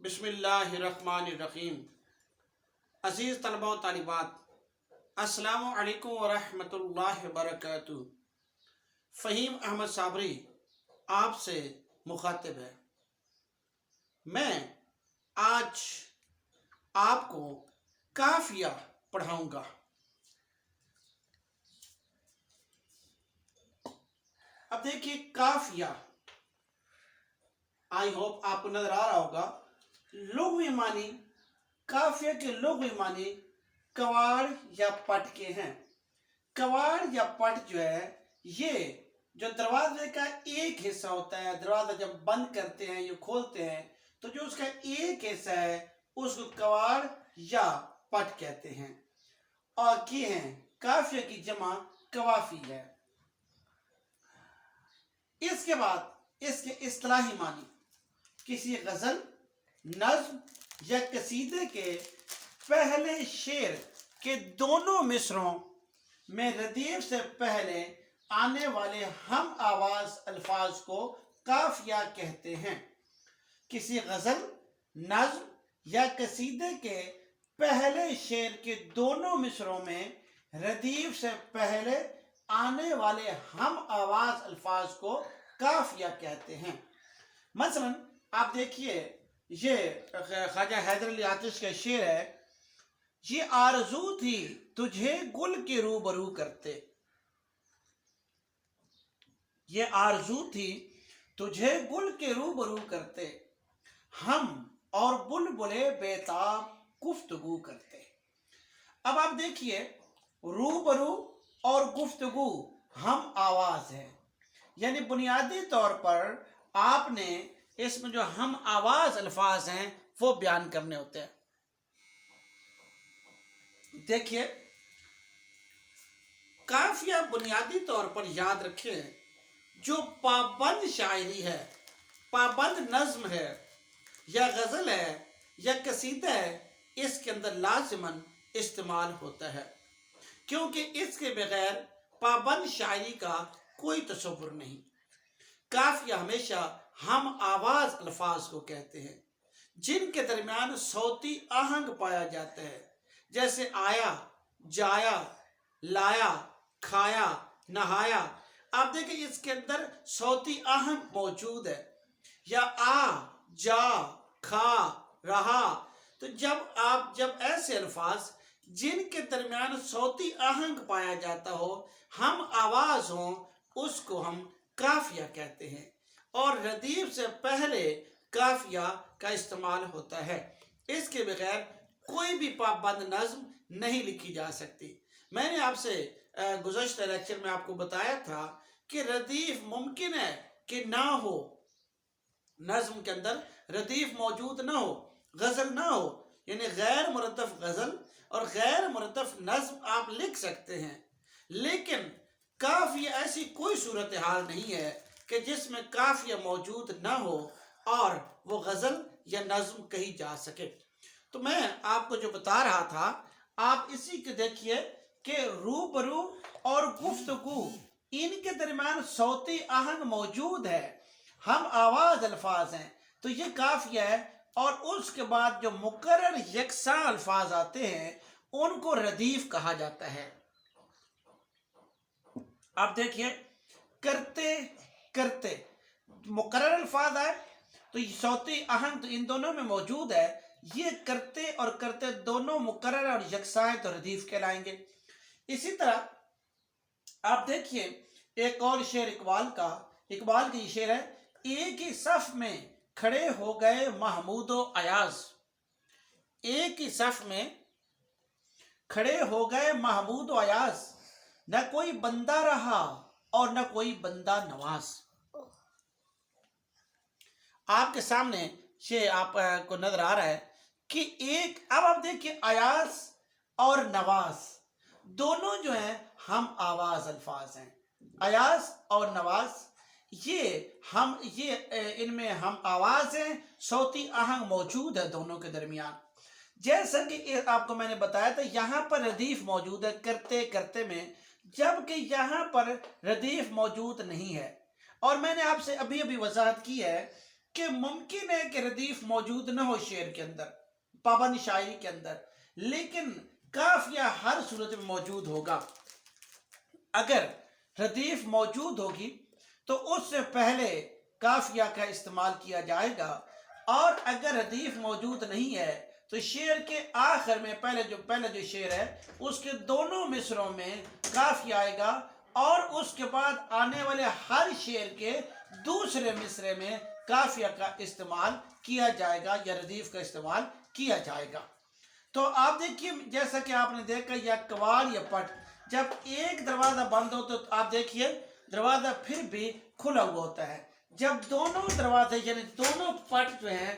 बिस्मिल्लाहिर्रहमानिर्रहीम। अज़ीज़ तलबा व तालिबात, अस्सलामु अलैकुम व रहमतुल्लाहि व बरकातुहू। फ़हीम अहमद साबरी आपसे मुखातिब है। मैं आज आपको काफ़िया पढ़ाऊँगा। अब देखिए काफ़िया, आई होप आपको नजर आ रहा होगा। लुग़वी मानी, काफ़िया के लुग़वी मानी कवाड़ या पट के हैं। कवाड़ या पट जो है, ये जो दरवाजे का एक हिस्सा होता है, दरवाजा जब बंद करते हैं या खोलते हैं तो जो उसका एक हिस्सा है उसको कवाड़ या पट कहते हैं। और ये हैं काफ़िया की जमा कवाफी है। इसके बाद इसके इस्तिलाही मानी किसी गज़ल, नज़्म या कसीदे के पहले शेर के दोनों मिसरों में रदीफ से पहले आने वाले हम आवाज अल्फाज को काफिया कहते हैं। किसी गज़ल, नज़्म या कसीदे के पहले शेर के दोनों मिसरों में रदीफ से पहले आने वाले हम आवाज अल्फाज को काफिया कहते हैं। मसलन आप देखिए, ये ख्वाजा हैदर अली आतिश का शेर है। ये आरज़ू थी तुझे गुल के रूबरू करते, ये आरज़ू थी तुझे गुल के रूबरू करते, हम और बुलबुले बेताब गुफ्तगू करते। अब आप देखिए, रूबरू और गुफ्तगू हम आवाज है, यानी बुनियादी तौर पर आपने इसमें जो हम आवाज अल्फाज हैं वो बयान करने होते हैं। देखिए, काफिया बुनियादी तौर पर याद रखें, जो पाबंद शायरी है, पाबंद नज्म है या गज़ल है या कसीदा है, इसके अंदर लाजिमन इस्तेमाल होता है, क्योंकि इसके बगैर पाबंद शायरी का कोई तसव्वुर नहीं। काफिया हमेशा हम आवाज अल्फाज को कहते हैं जिनके दरमियान सौती आहंग पाया जाता है, जैसे आया, जाया, लाया, खाया, नहाया। आप देखिए इसके अंदर सौती आहंग मौजूद है, या आ, जा, खा, रहा। तो जब ऐसे अल्फाज जिनके दरमियान सौती आहंग पाया जाता हो, हम आवाज हो, उसको हम काफिया कहते हैं। और रदीफ से पहले काफिया का इस्तेमाल होता है। इसके बगैर कोई भी पाबंद नज्म नहीं लिखी जा सकती। मैंने आपसे गुज़श्ता लेक्चर में आपको बताया था कि रदीफ मुमकिन है कि ना हो, नज्म के अंदर रदीफ मौजूद ना हो, गज़ल ना हो, यानी गैर मुरतफ गज़ल और गैर मुरतफ नज्म आप लिख सकते हैं। लेकिन काफिया ऐसी कोई सूरत हाल नहीं है कि जिसमें काफिया मौजूद ना हो और वो गज़ल या नज्म कही जा सके। तो मैं आपको जो बता रहा था, आप इसी के देखिए कि रूबरू और गुफ्तगू, इनके दरमियान सौती आहंग मौजूद है, हम आवाज अल्फाज हैं, तो ये काफिया है। और उसके बाद जो मुकर्रर यकसा अल्फाज आते हैं उनको रदीफ कहा जाता है। आप देखिए, करते करते मुकर्रर अल्फाज है तो ये सौती आहंग तो इन दोनों में मौजूद है। ये करते और करते दोनों मुकर्रर और यकसा है तो रदीफ कहलाएंगे। इसी तरह आप देखिए एक और शेर इकबाल की शेर है, एक ही सफ में खड़े हो गए महमूदो अयाज, एक ही सफ में खड़े हो गए महमूदो अयाज, न कोई बंदा रहा और न कोई बंदा नवाज। आपके सामने ये आपको नजर आ रहा है कि एक, अब आप देखिए अयाज और नवाज दोनों जो हैं हम आवाज अल्फाज हैं। अयाज और नवाज ये इनमें हम आवाज हैं, सौती आहंग मौजूद है दोनों के दरमियान। जैसा कि आपको मैंने बताया था, यहाँ पर रदीफ मौजूद है करते करते में, जबकि यहाँ पर रदीफ मौजूद नहीं है। और मैंने आपसे अभी अभी वजाहत की है کہ ممکن ہے کہ ردیف موجود نہ ہو شعر کے اندر، پابند شاعری کے اندر، لیکن قافیہ ہر صورت میں موجود ہوگا۔ اگر ردیف موجود ہوگی تو اس سے پہلے قافیہ کا استعمال کیا جائے گا، اور اگر ردیف موجود نہیں ہے تو شعر کے آخر میں پہلے جو شعر ہے اس کے دونوں مصروں میں قافیہ آئے گا، اور اس کے بعد آنے والے ہر شعر کے دوسرے مصرے میں قافیہ کا استعمال کیا جائے گا یا ردیف کا استعمال کیا جائے گا۔ تو آپ دیکھیے، جیسا کہ آپ نے دیکھا یا کواڑ یا پٹ، جب ایک دروازہ بند ہو تو آپ دیکھیے دروازہ پھر بھی کھلا ہوا ہوتا ہے۔ جب دونوں دروازے یعنی دونوں پٹ جو ہیں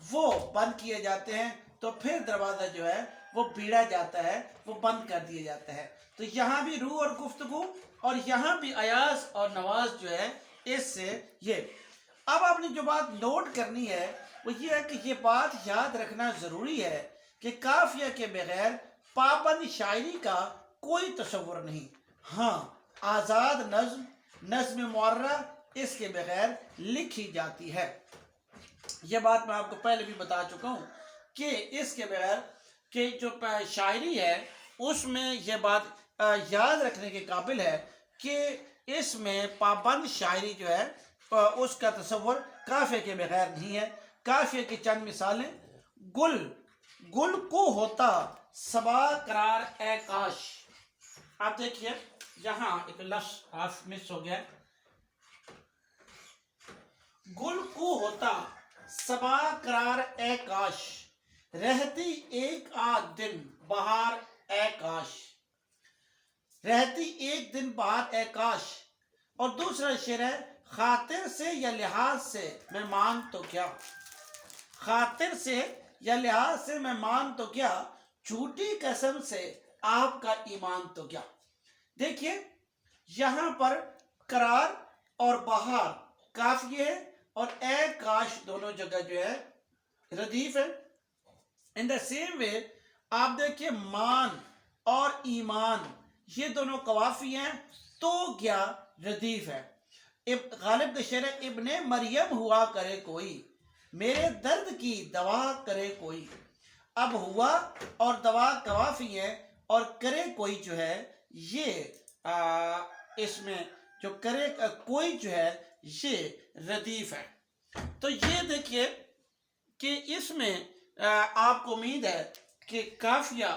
وہ بند کیے جاتے ہیں تو پھر دروازہ جو ہے وہ بھیڑا جاتا ہے، وہ بند کر دیا جاتا ہے۔ تو یہاں بھی روح اور گفتگو، اور یہاں بھی ایاز اور نواز جو ہے اس سے یہ۔ اب آپ نے جو بات نوٹ کرنی ہے وہ یہ ہے کہ یہ بات یاد رکھنا ضروری ہے کہ قافیہ کے بغیر پابند شاعری کا کوئی تصور نہیں۔ ہاں، آزاد نظم معرہ اس کے بغیر لکھی جاتی ہے۔ یہ بات میں آپ کو پہلے بھی بتا چکا ہوں کہ اس کے بغیر کہ جو شاعری ہے اس میں یہ بات یاد رکھنے کے قابل ہے کہ اس میں پابند شاعری جو ہے اس کا تصور قافیہ کے بغیر نہیں ہے۔ قافیہ کی چند مثالیں: گل کو ہوتا صبا قرار اے کاش۔ آپ دیکھیے یہاں ایک لفظ مس ہو گیا، گل کو ہوتا صبا قرار اے کاش، رہتی ایک آدھ دن بہار اے کاش، رہتی ایک دن بہار اے کاش۔ اور دوسرا شعر ہے: خاطر سے یا لحاظ سے میں مان تو کیا، خاطر سے یا لحاظ سے میں مان تو کیا، جھوٹی قسم سے آپ کا ایمان تو کیا۔ دیکھیے یہاں پر قرار اور بہار قافیہ ہے، اور اے کاش دونوں جگہ جو ہے ردیف ہے۔ ان دا سیم وے آپ دیکھیے مان اور ایمان یہ دونوں قوافی ہیں، تو کیا ردیف ہے۔ غالب کا شعر ہے: ابن مریم ہوا کرے کوئی، میرے درد کی دوا کرے کوئی۔ اب ہوا اور دوا قوافی ہے، اور کرے کوئی جو ہے یہ اس میں جو کرے کوئی جو ہے یہ ردیف ہے۔ تو یہ دیکھیے کہ اس میں آپ کو امید ہے کہ قافیہ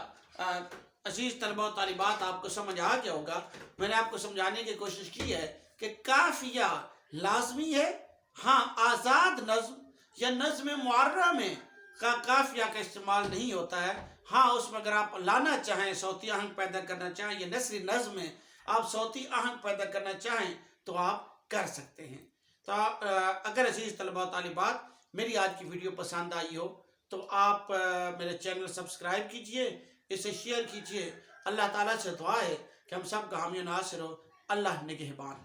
عزیز طلبہ و طالبات آپ کو سمجھ آ گیا ہوگا۔ میں نے آپ کو سمجھانے کی کوشش کی ہے کہ قافیہ لازمی ہے۔ ہاں، آزاد نظم یا نظم معرہ میں قافیہ کا استعمال نہیں ہوتا ہے۔ ہاں، اس میں اگر آپ لانا چاہیں، صوتی آہنگ پیدا کرنا چاہیں، یا نثری نظم میں آپ صوتی آہنگ پیدا کرنا چاہیں تو آپ کر سکتے ہیں۔ تو اگر عزیز طلبہ و طالبات میری آج کی ویڈیو پسند آئی ہو تو آپ میرے چینل سبسکرائب کیجئے، اسے شیئر کیجئے۔ اللہ تعالیٰ سے دعا ہے کہ ہم سب کا حامی و ناصر ہو۔ اللہ نگہبان۔